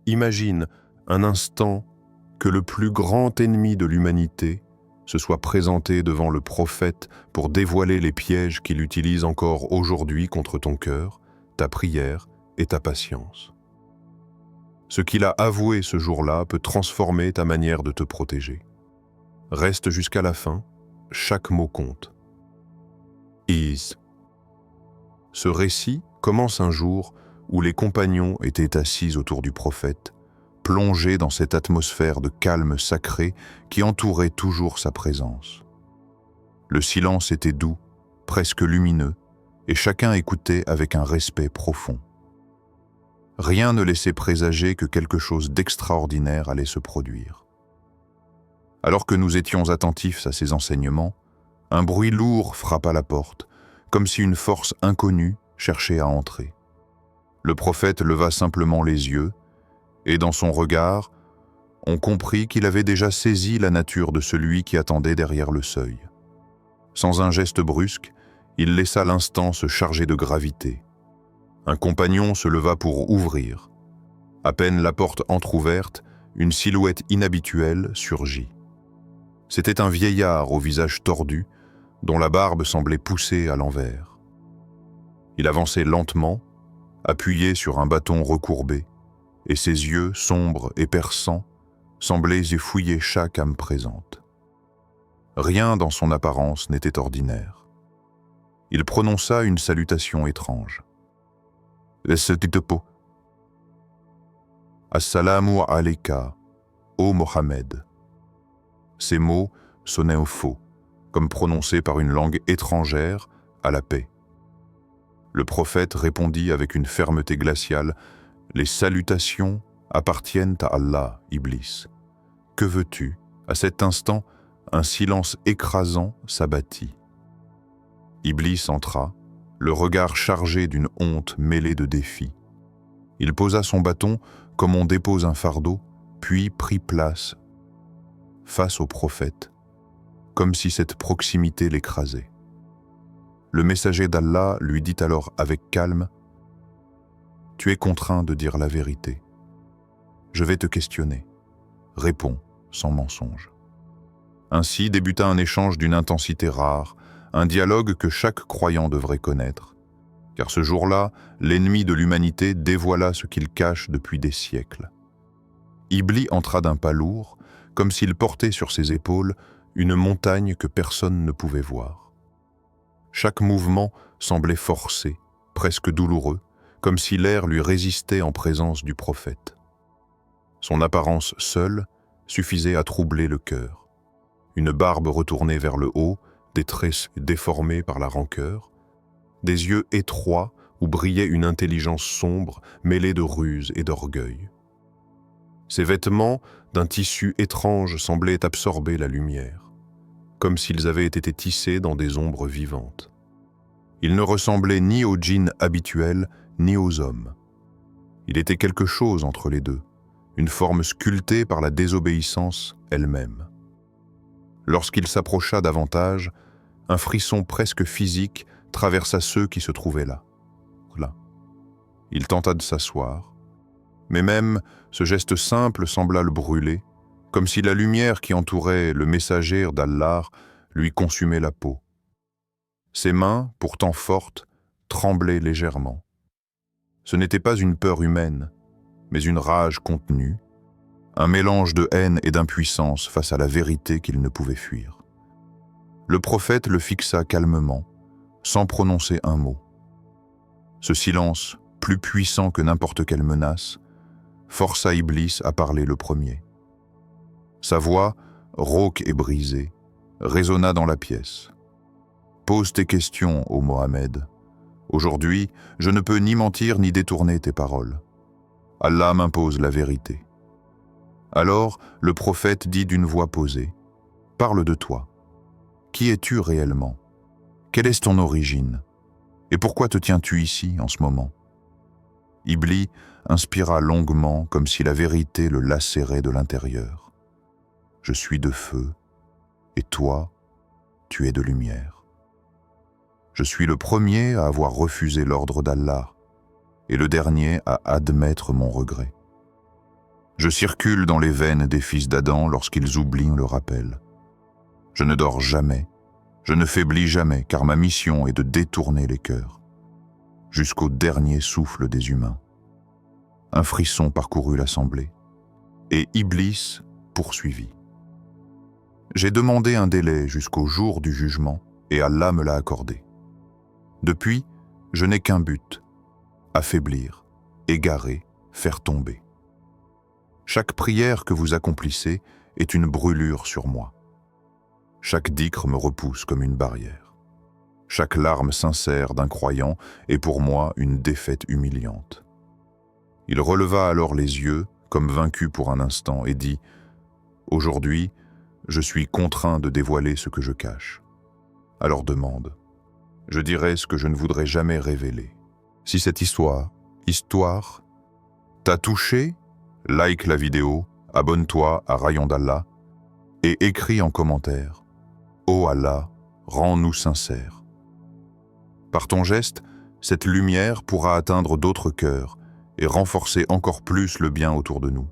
Imagine un instant que le plus grand ennemi de l'humanité se soit présenté devant le prophète pour dévoiler les pièges qu'il utilise encore aujourd'hui contre ton cœur, ta prière et ta patience. Ce qu'il a avoué ce jour-là peut transformer ta manière de te protéger. Reste jusqu'à la fin, chaque mot compte. Ce récit commence un jour où les compagnons étaient assis autour du prophète, plongés dans cette atmosphère de calme sacré qui entourait toujours sa présence. Le silence était doux, presque lumineux, et chacun écoutait avec un respect profond. Rien ne laissait présager que quelque chose d'extraordinaire allait se produire. Alors que nous étions attentifs à ces enseignements, un bruit lourd frappa la porte, comme si une force inconnue cherchait à entrer. Le prophète leva simplement les yeux, et dans son regard, on comprit qu'il avait déjà saisi la nature de celui qui attendait derrière le seuil. Sans un geste brusque, il laissa l'instant se charger de gravité. Un compagnon se leva pour ouvrir. À peine la porte entr'ouverte, une silhouette inhabituelle surgit. C'était un vieillard au visage tordu, dont la barbe semblait pousser à l'envers. Il avançait lentement, appuyé sur un bâton recourbé, et ses yeux, sombres et perçants, semblaient y fouiller chaque âme présente. Rien dans son apparence n'était ordinaire. Il prononça une salutation étrange. « Assalamu alayka, ô Mohammed » Ces mots sonnaient faux, comme prononcés par une langue étrangère, à la paix. Le prophète répondit avec une fermeté glaciale: « Les salutations appartiennent à Allah, Iblis. Que veux-tu » À cet instant, un silence écrasant s'abattit. Iblis entra, le regard chargé d'une honte mêlée de défi. Il posa son bâton comme on dépose un fardeau, puis prit place face au prophète, comme si cette proximité l'écrasait. Le messager d'Allah lui dit alors avec calme: « Tu es contraint de dire la vérité. Je vais te questionner. Réponds sans mensonge. » Ainsi débuta un échange d'une intensité rare, un dialogue que chaque croyant devrait connaître, car ce jour-là, l'ennemi de l'humanité dévoila ce qu'il cache depuis des siècles. Iblis entra d'un pas lourd, comme s'il portait sur ses épaules une montagne que personne ne pouvait voir. Chaque mouvement semblait forcé, presque douloureux, comme si l'air lui résistait en présence du prophète. Son apparence seule suffisait à troubler le cœur. Une barbe retournée vers le haut, des traits déformés par la rancœur, des yeux étroits où brillait une intelligence sombre mêlée de ruse et d'orgueil. Ses vêtements, d'un tissu étrange, semblaient absorber la lumière, comme s'ils avaient été tissés dans des ombres vivantes. Il ne ressemblait ni aux djinns habituels, ni aux hommes. Il était quelque chose entre les deux, une forme sculptée par la désobéissance elle-même. Lorsqu'il s'approcha davantage, un frisson presque physique traversa ceux qui se trouvaient là. Il tenta de s'asseoir, mais même ce geste simple sembla le brûler, comme si la lumière qui entourait le messager d'Allah lui consumait la peau. Ses mains, pourtant fortes, tremblaient légèrement. Ce n'était pas une peur humaine, mais une rage contenue, un mélange de haine et d'impuissance face à la vérité qu'il ne pouvait fuir. Le prophète le fixa calmement, sans prononcer un mot. Ce silence, plus puissant que n'importe quelle menace, força Iblis à parler le premier. Sa voix, rauque et brisée, résonna dans la pièce. « Pose tes questions, ô Mohammed. Aujourd'hui, je ne peux ni mentir ni détourner tes paroles. Allah m'impose la vérité. » Alors, le prophète dit d'une voix posée: « Parle de toi. Qui es-tu réellement? Quelle est ton origine? Et pourquoi te tiens-tu ici en ce moment ?» Iblis inspira longuement, comme si la vérité le lacérait de l'intérieur. « Je suis de feu, et toi, tu es de lumière. Je suis le premier à avoir refusé l'ordre d'Allah, et le dernier à admettre mon regret. Je circule dans les veines des fils d'Adam lorsqu'ils oublient le rappel. Je ne dors jamais, je ne faiblis jamais, car ma mission est de détourner les cœurs, jusqu'au dernier souffle des humains. Un frisson parcourut l'assemblée, et Iblis poursuivit. J'ai demandé un délai jusqu'au jour du jugement, et Allah me l'a accordé. Depuis, je n'ai qu'un but, affaiblir, égarer, faire tomber. Chaque prière que vous accomplissez est une brûlure sur moi. Chaque dhikr me repousse comme une barrière. Chaque larme sincère d'un croyant est pour moi une défaite humiliante. Il releva alors les yeux, comme vaincu pour un instant, et dit « Aujourd'hui, je suis contraint de dévoiler ce que je cache. Alors demande. Je dirai ce que je ne voudrais jamais révéler. Si cette histoire, t'a touché, like la vidéo, abonne-toi à Rayon d'Allah et écris en commentaire « Oh Allah, rends-nous sincères ». Par ton geste, cette lumière pourra atteindre d'autres cœurs et renforcer encore plus le bien autour de nous.